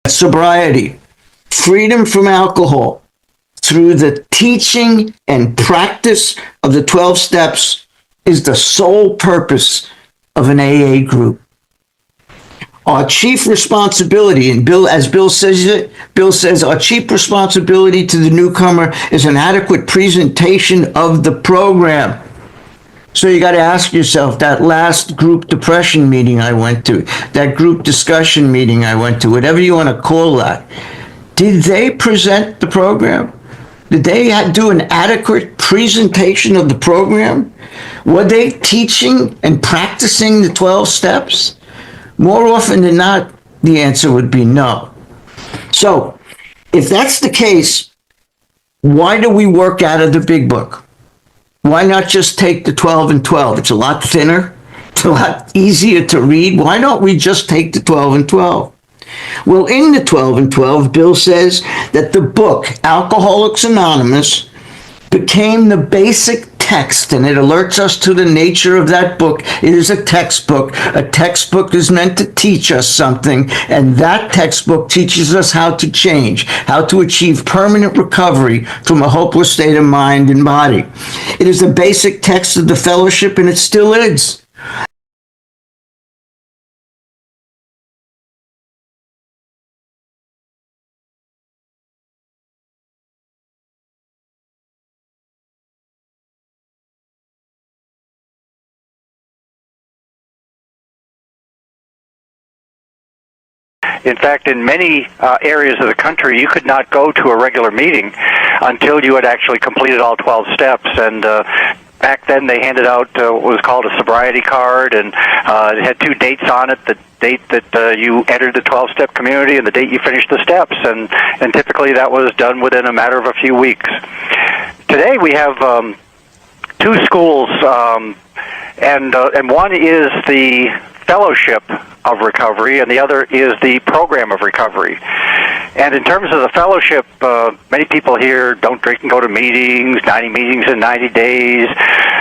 sobriety, freedom from alcohol, through the teaching and practice of the 12 steps is the sole purpose of an AA group. Our chief responsibility, and Bill says, our chief responsibility to the newcomer is an adequate presentation of the program. So you got to ask yourself, that last group depression meeting I went to, that group discussion meeting I went to, whatever you want to call that, did they present the program? Did they do an adequate presentation of the program? Were they teaching and practicing the 12 steps? More often than not, the answer would be no. So, if that's the case, why do we work out of the big book? Why not just take the 12 and 12? It's a lot thinner. It's a lot easier to read. Why don't we just take the 12 and 12? Well, in the 12 and 12, Bill says that the book, Alcoholics Anonymous, became the basic text, and it alerts us to the nature of that book. It is a textbook. A textbook is meant to teach us something, and that textbook teaches us how to change, how to achieve permanent recovery from a hopeless state of mind and body. It is the basic text of the fellowship, and it still is. In fact, in many areas of the country, you could not go to a regular meeting until you had actually completed all 12 steps. And back then, they handed out what was called a sobriety card, and it had 2 dates on it: the date that you entered the 12-step community and the date you finished the steps. And typically, that was done within a matter of a few weeks. Today, we have 2 schools, and one is the Fellowship of Recovery, and the other is the Program of Recovery. And in terms of the fellowship, many people here don't drink and go to meetings, 90 meetings in 90 days,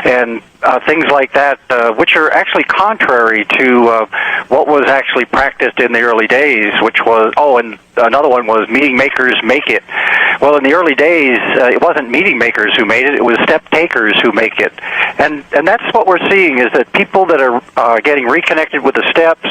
and things like that, which are actually contrary to what was actually practiced in the early days, which was, and another one was meeting makers make it. Well, in the early days, it wasn't meeting makers who made it, it was step takers who make it. And that's what we're seeing, is that people that are getting reconnected with the steps,